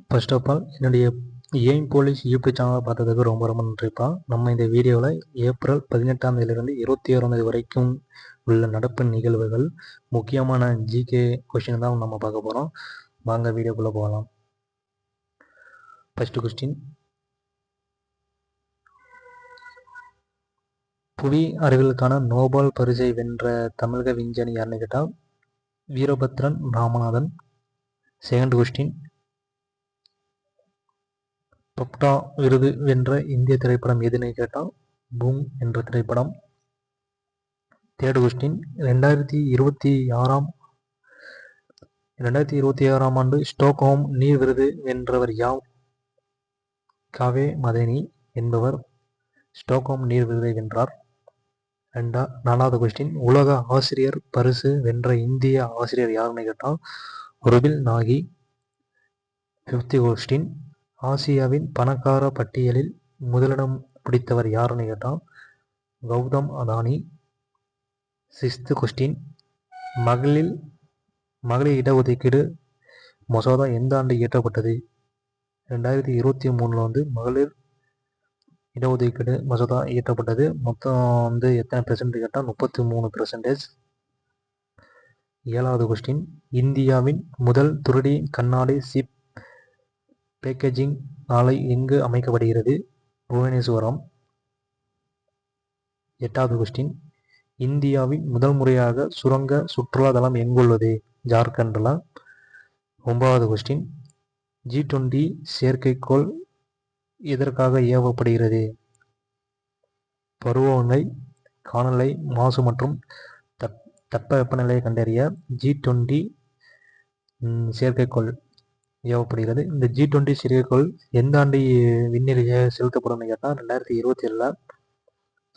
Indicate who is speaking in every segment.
Speaker 1: First of all என்னுடைய aim police YouTube சேனலை பார்த்ததுக்கு ரொம்ப ரொம்ப நன்றிப்பா. நம்ம இந்த வீடியோவில் ஏப்ரல் 18ஆம் தேதியிலிருந்து 21ஆம் தேதி வரைக்கும் உள்ள நடப்பு நிகழ்வுகள், முக்கியமான ஜிகே கொஸ்டின் தான் நம்ம பார்க்க போகிறோம். வாங்க வீடியோக்குள்ளே போகலாம். ஃபர்ஸ்ட் கொஸ்டின், புவி அறிவியலுக்கான நோபல் பரிசை வென்ற தமிழக விஞ்ஞானி யாருன்னு கேட்டால் வீரபத்ரன் ராமநாதன். செகண்ட் கொஸ்டின், பப்டா விருது வென்ற இந்திய திரைப்படம் எதுன்னு கேட்டால் பூம் என்ற திரைப்படம். தேர்ட் கொஸ்டின், 2026ஆம் ஆண்டு ஸ்டோக்ஹோம் நீர் விருது வென்றவர் யார்? காவே மதனி என்பவர் ஸ்டோக்ஹோம் நீர் விருதை வென்றார். நாலாவது கொஸ்டின், உலக ஆசிரியர் பரிசு வென்ற இந்திய ஆசிரியர் யாருன்னு கேட்டால் ருபில் நாகி. ஃபிஃப்த் கொஸ்டின், ஆசியாவின் பணக்கார பட்டியலில் முதலிடம் பிடித்தவர் யாருன்னு கேட்டால் கௌதம் அதானி. சிக்ஸ்த் கொஸ்டின், மகளிர் இடஒதுக்கீடு மசோதா எந்த ஆண்டு இயற்றப்பட்டது? 2023 மகளிர் இடஒதுக்கீடு மசோதா இயற்றப்பட்டது. மொத்தம் எத்தனை பெர்சன்ட் கேட்டால் 33%. ஏழாவது கொஸ்டின், இந்தியாவின் முதல் துருடி கண்ணாடி சிப் பேக்கேஜிங் ஆலை எங்கு அமைக்கப்படுகிறது? புவனேஸ்வரம். எட்டாவது கொஸ்டின், இந்தியாவின் முதல் முறையாக சுரங்க சுற்றுலா தளம் எங்குள்ளது? ஜார்க்கண்ட்ல. ஒன்பதாவது கொஸ்டின், G20 செயற்கைக்கோள் எதற்காக ஏவப்படுகிறது? பருவநிலை, காலநிலை மாசு மற்றும் தட்பவெப்பநிலையை கண்டறிய G20 செயற்கைக்கோள் ஏவப்படுகிறது. இந்த G20 செயற்கைக்கோள் எந்த ஆண்டு விண்ணில் செலுத்தப்படும் கேட்டால் 2027.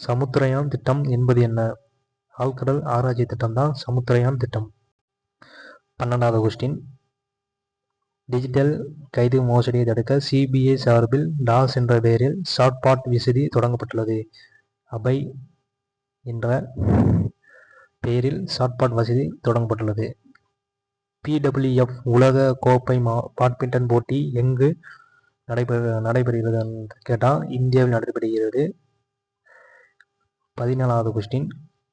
Speaker 1: சமுத்திரயான் திட்டம் என்பது என்ன? ஆழ்கடல் ஆராய்ச்சி திட்டம் தான் சமுத்திரயான் திட்டம். 12வது கொஸ்டின், டிஜிட்டல் கைது மோசடியை தடுக்க சிபிஐ சார்பில் டாஸ் என்ற பெயரில் ஷார்ட்பாட் வசதி தொடங்கப்பட்டுள்ளது. அபய் என்ற பெயரில் ஷார்ட்பாட் வசதி தொடங்கப்பட்டுள்ளது. PWF உலக கோப்பை பேட்மிண்டன் போட்டி எங்கு நடைபெறுகிறது கேட்டால் இந்தியாவில் நடைபெறுகிறது. 14வது கொஸ்டின்,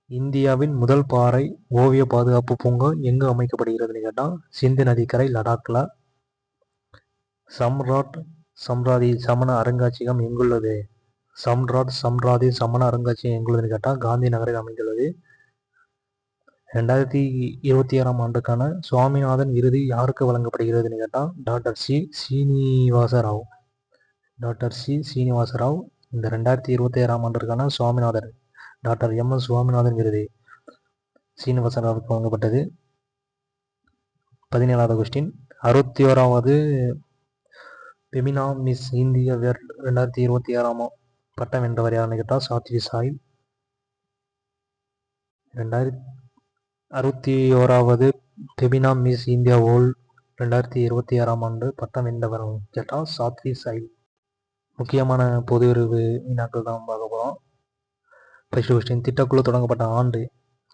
Speaker 1: இந்தியாவின் முதல் பாறை ஓவிய பாதுகாப்பு பூங்கா எங்கு அமைக்கப்படுகிறதுன்னு கேட்டால் சிந்து நதிக்கரை லடாக்ல. சம்ராட் சம்ராதி சமண அருங்காட்சியகம் எங்குள்ளது? சம்ராதி சமண அருங்காட்சியகம் எங்குள்ளதுன்னு கேட்டால் காந்தி நகரில் அமைந்துள்ளது. 2026ஆம் ஆண்டுக்கான சுவாமிநாதன் விருது யாருக்கு வழங்கப்படுகிறதுன்னு கேட்டால் டாக்டர் சி சீனிவாசராவ். இந்த 2026ஆம் ஆண்டிற்கான சுவாமிநாதன் டாக்டர் MS சுவாமிநாதன் விருது சீனிவாசராவுக்கு வழங்கப்பட்டது. 17வது கொஸ்டின், 61வது பெமினா மிஸ் இந்தியா 2026 பட்டம் வென்றவர் யாருன்னு கேட்டால் சாத்வி சாய். 61வது பெமினா மிஸ் இந்தியா வேர்ல்ட் 2026 பட்டம் வென்றவர் கேட்டால் சாத்வி சாய். முக்கியமான பொது அறிவு வினாக்கள் தான் பார்க்க போகிறோம். ஃபர்ஸ்ட் கொஸ்டின், திட்டக்குழு தொடங்கப்பட்ட ஆண்டு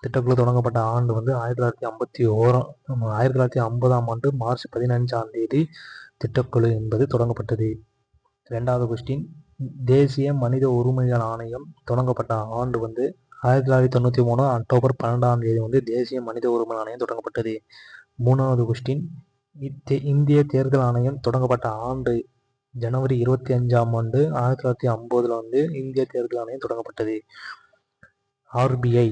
Speaker 1: 1950ஆம் ஆண்டு மார்ச் 15ஆம் தேதி திட்டக்குழு என்பது தொடங்கப்பட்டது. 2வது கொஸ்டின், தேசிய மனித உரிமைகள் ஆணையம் தொடங்கப்பட்ட ஆண்டு 1993 அக்டோபர் 12ஆம் தேதி தேசிய மனித உரிமை ஆணையம் தொடங்கப்பட்டது. 3வது கொஸ்டின், இந்திய தேர்தல் ஆணையம் தொடங்கப்பட்ட ஆண்டு ஜனவரி 25ஆம் ஆண்டு 1950 இந்திய தேர்தல் ஆணையம் தொடங்கப்பட்டது. RBI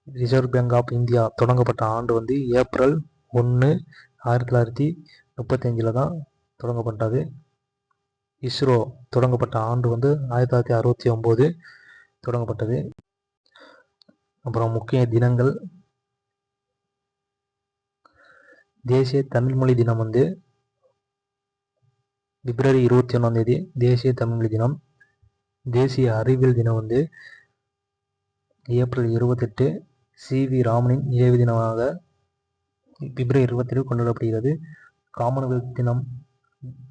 Speaker 1: reserve bank of India தொடங்கப்பட்ட ஆண்டு ஏப்ரல் 1 1935 தான் தொடங்கப்பட்டது. இஸ்ரோ தொடங்கப்பட்ட ஆண்டு 1969 தொடங்கப்பட்டது. அப்புறம் முக்கிய தினங்கள், தேசிய தமிழ்மொழி தினம் பிப்ரவரி 21ஆம் தேதி தேசிய தமிழ்மொழி தினம். தேசிய அறிவியல் தினம் ஏப்ரல் 28 CV ராமனின் நினைவு தினமாக பிப்ரவரி 27 கொண்டாடப்படுகிறது. காமன்வெல்த் தினம்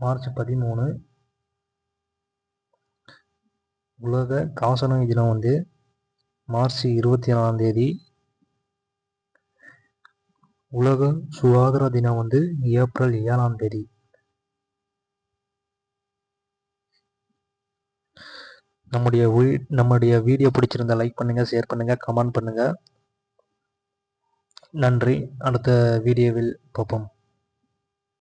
Speaker 1: மார்ச் 13. உலக காசநோய் தினம் மார்ச் 24ஆம் தேதி. உலக சுகாதார தினம் வந்து ஏப்ரல் 7ஆம் தேதி. நம்முடைய வீடியோ பிடிச்சிருந்தா லைக் பண்ணுங்கள், ஷேர் பண்ணுங்கள், கமெண்ட் பண்ணுங்கள். நன்றி. அடுத்த வீடியோவில் பார்ப்போம்.